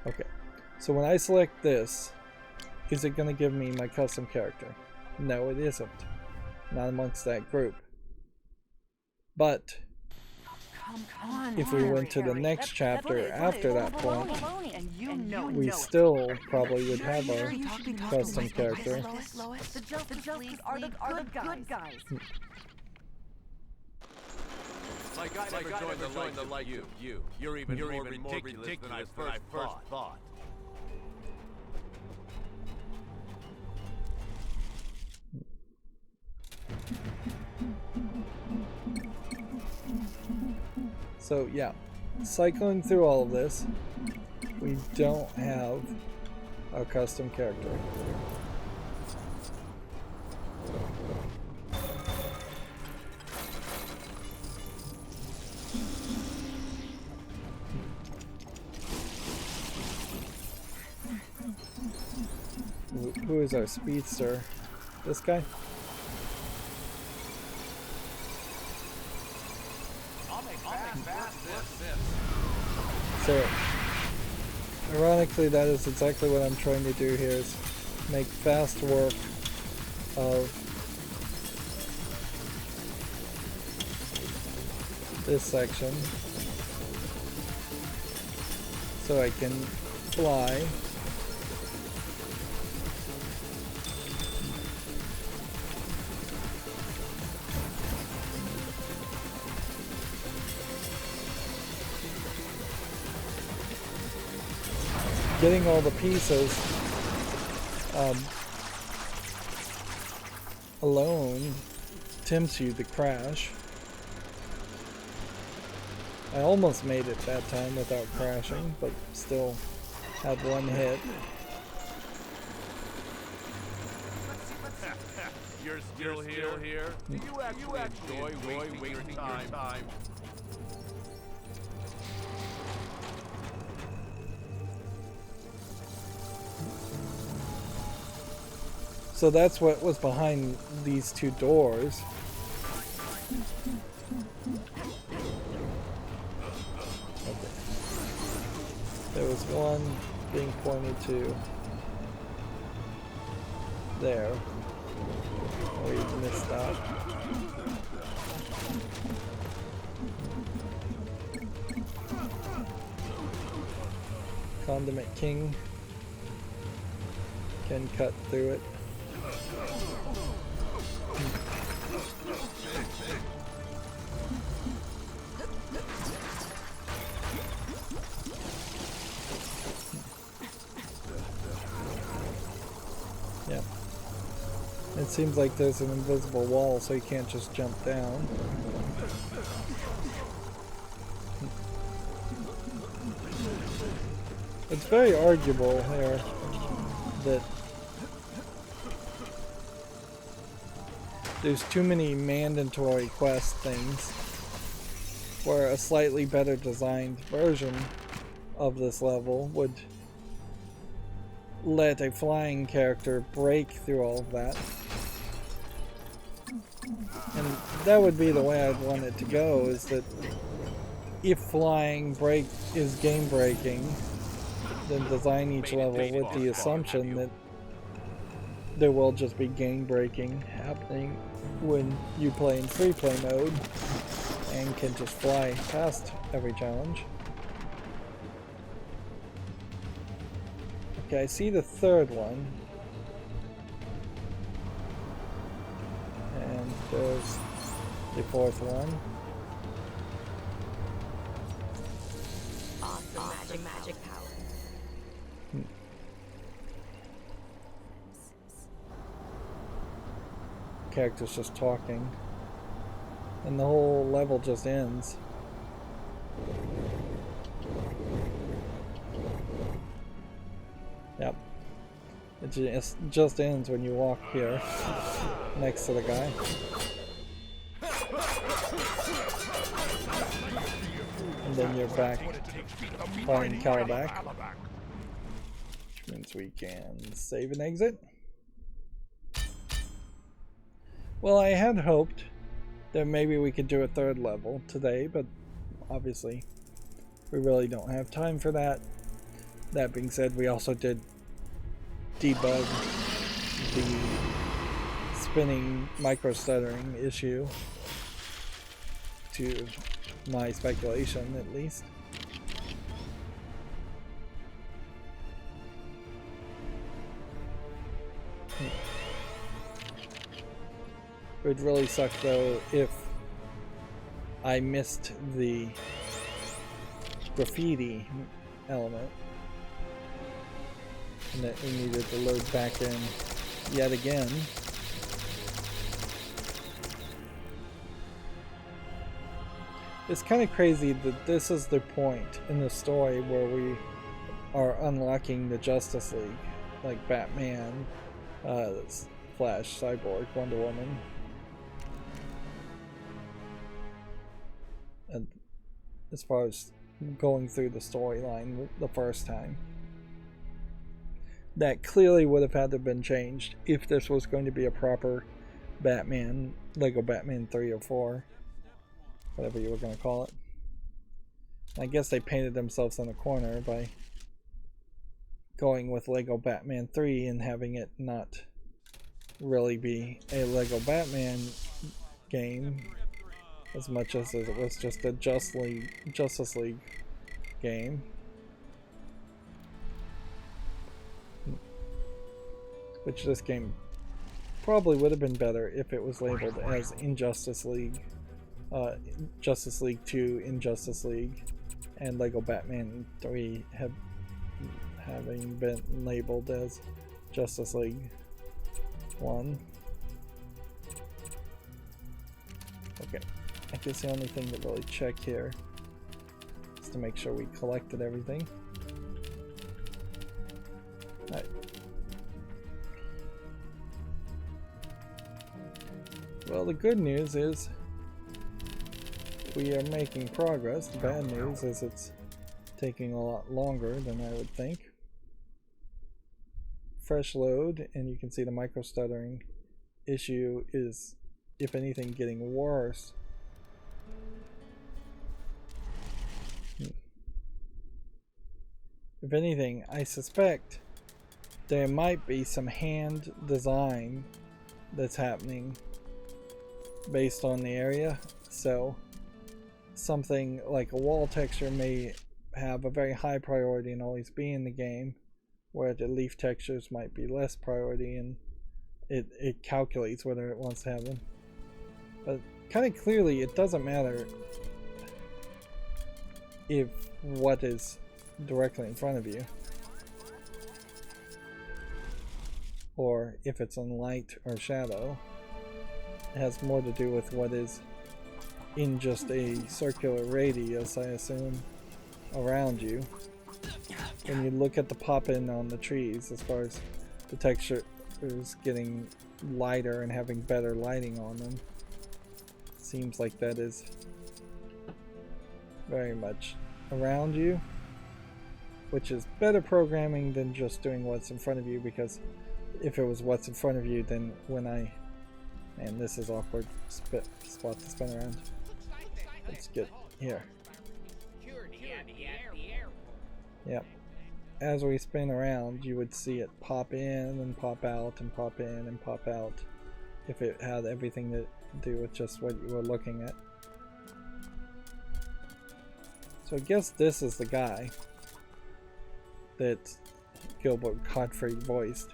Okay, so when I select this, is it going to give me my custom character? No, it isn't. Not amongst that group. But if we went to the next chapter after that point, we still probably would have our custom character. The Justice League are the good guys. My guy never joined the like you. You're even more ridiculous than I first thought. So yeah, cycling through all of this, we don't have a custom character. Who is our speedster? This guy? So, ironically, that is exactly what I'm trying to do here, is make fast work of this section so I can fly. Getting all the pieces alone tempts you to crash. I almost made it that time without crashing, but still had one hit. You're still here? Do you actually enjoy wasting time? So that's what was behind these two doors. Okay. There was one being pointed to there. We missed that. Condiment King can cut through it. Yeah. It seems like there's an invisible wall, so you can't just jump down. It's very arguable here that there's too many mandatory quest things where a slightly better designed version of this level would let a flying character break through all of that. And that would be the way I'd want it to go, is that if flying is game breaking, then design each level with the assumption that there will just be game breaking happening when you play in free play mode and can just fly past every challenge. Okay, I see the third one. And there's the fourth one. Awesome magic power. Character's just talking. And the whole level just ends. Yep. It just ends when you walk here next to the guy. And then you're back fighting Calabac. Which means we can save and exit. Well, I had hoped that maybe we could do a third level today, but obviously we really don't have time for that. That being said, we also did debug the spinning micro stuttering issue, to my speculation at least. It would really suck though if I missed the graffiti element and that we needed to load back in yet again. It's kind of crazy that this is the point in the story where we are unlocking the Justice League, like Batman, Flash, Cyborg, Wonder Woman. And as far as going through the storyline the first time, that clearly would have had to have been changed if this was going to be a proper Batman, Lego Batman 3 or 4, whatever you were going to call it. I guess they painted themselves in a corner by going with Lego Batman 3 and having it not really be a Lego Batman game as much as it was just a Justice League game. Which this game probably would have been better if it was labeled as Injustice League, Justice League 2, Injustice League, and Lego Batman 3 having been labeled as Justice League 1. Okay, I guess the only thing to really check here is to make sure we collected everything. Alright. Well, the good news is we are making progress. The bad news is it's taking a lot longer than I would think. Fresh load, and you can see the micro stuttering issue is, if anything, getting worse. If anything, I suspect there might be some hand design that's happening based on the area. So something like a wall texture may have a very high priority and always be in the game, where the leaf textures might be less priority, and it calculates whether it wants to have them. But kind of clearly it doesn't matter if what is directly in front of you or if it's in light or shadow. It has more to do with what is in just a circular radius, I assume, around you. When you look at the pop-in on the trees, as far as the texture is getting lighter and having better lighting on them, seems like that is very much around you, which is better programming than just doing what's in front of you, because if it was what's in front of you, then when I... Man, this is awkward spot to spin around. Let's get here. Yep. As we spin around, you would see it pop in and pop out and pop in and pop out if it had everything to do with just what you were looking at. So I guess this is the guy that Gilbert Godfrey voiced.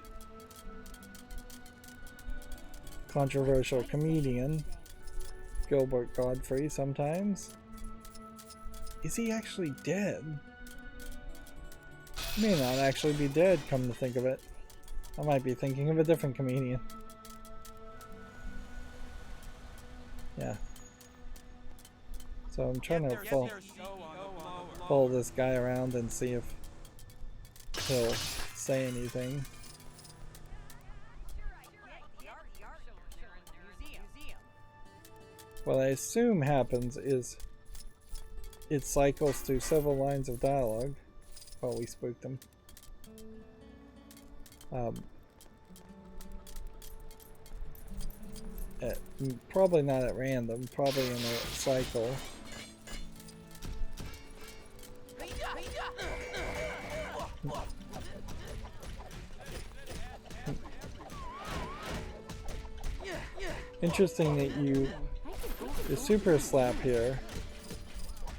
Controversial comedian Gilbert Godfrey sometimes. Is he actually dead? He may not actually be dead, come to think of it. I might be thinking of a different comedian. Yeah. So I'm trying to follow this guy around and see if he'll say anything. What I assume happens is it cycles through several lines of dialogue. Oh, we spooked them. Probably not at random, probably in a cycle. Interesting that the super slap here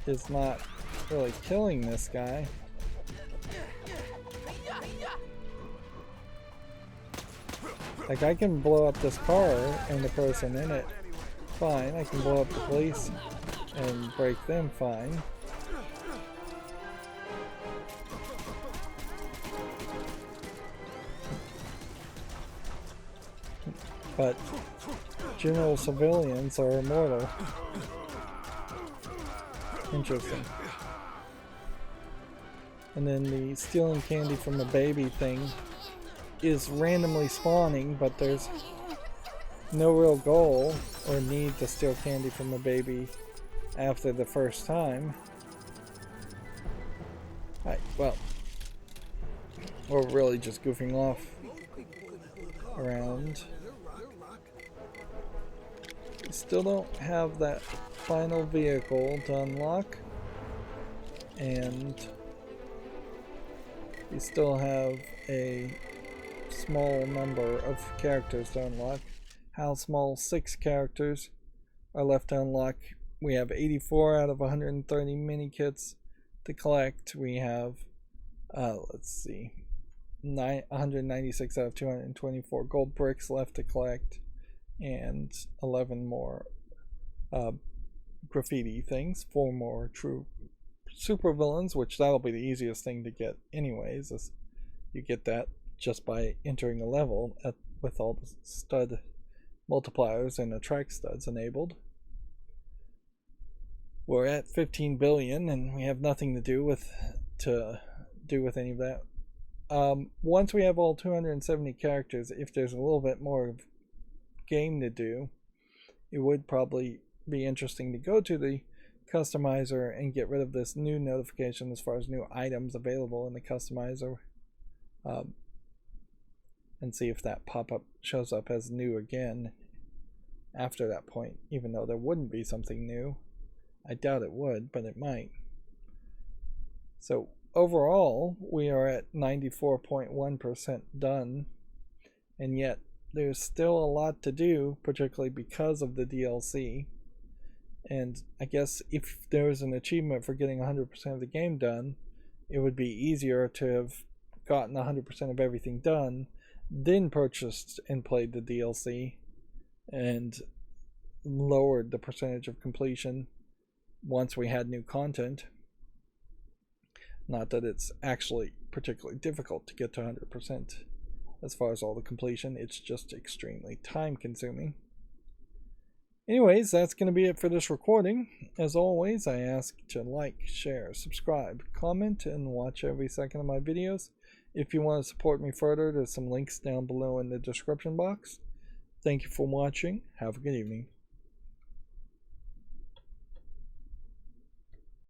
is not really killing this guy. Like, I can blow up this car and the person in it, fine. I can blow up the police and break them, fine. But general civilians are immortal. Interesting. And then the stealing candy from a baby thing is randomly spawning, but there's no real goal or need to steal candy from a baby after the first time. Right, well, we're really just goofing off around. We still don't have that final vehicle to unlock, and we still have a small number of characters to unlock. How small? 6 characters are left to unlock. We have 84 out of 130 mini kits to collect. We have let's see, 196 out of 224 gold bricks left to collect, and 11 more graffiti things, 4 more true super villains, which that'll be the easiest thing to get anyways, is you get that just by entering a level with all the stud multipliers and attract studs enabled. We're at 15 billion and we have nothing to do with any of that. Once we have all 270 characters, if there's a little bit more game to do, it would probably be interesting to go to the customizer and get rid of this new notification as far as new items available in the customizer, and see if that pop-up shows up as new again after that point, even though there wouldn't be something new. I doubt it would, but it might. So overall, we are at 94.1% done, and yet there's still a lot to do, particularly because of the DLC. And I guess if there was an achievement for getting 100% of the game done, it would be easier to have gotten 100% of everything done, then purchased and played the DLC, and lowered the percentage of completion once we had new content. Not that it's actually particularly difficult to get to 100% as far as all the completion, it's just extremely time consuming. Anyways, that's going to be it for this recording. As always, I ask to like, share, subscribe, comment, and watch every second of my videos. If you want to support me further, there's some links down below in the description box. Thank you for watching. Have a good evening.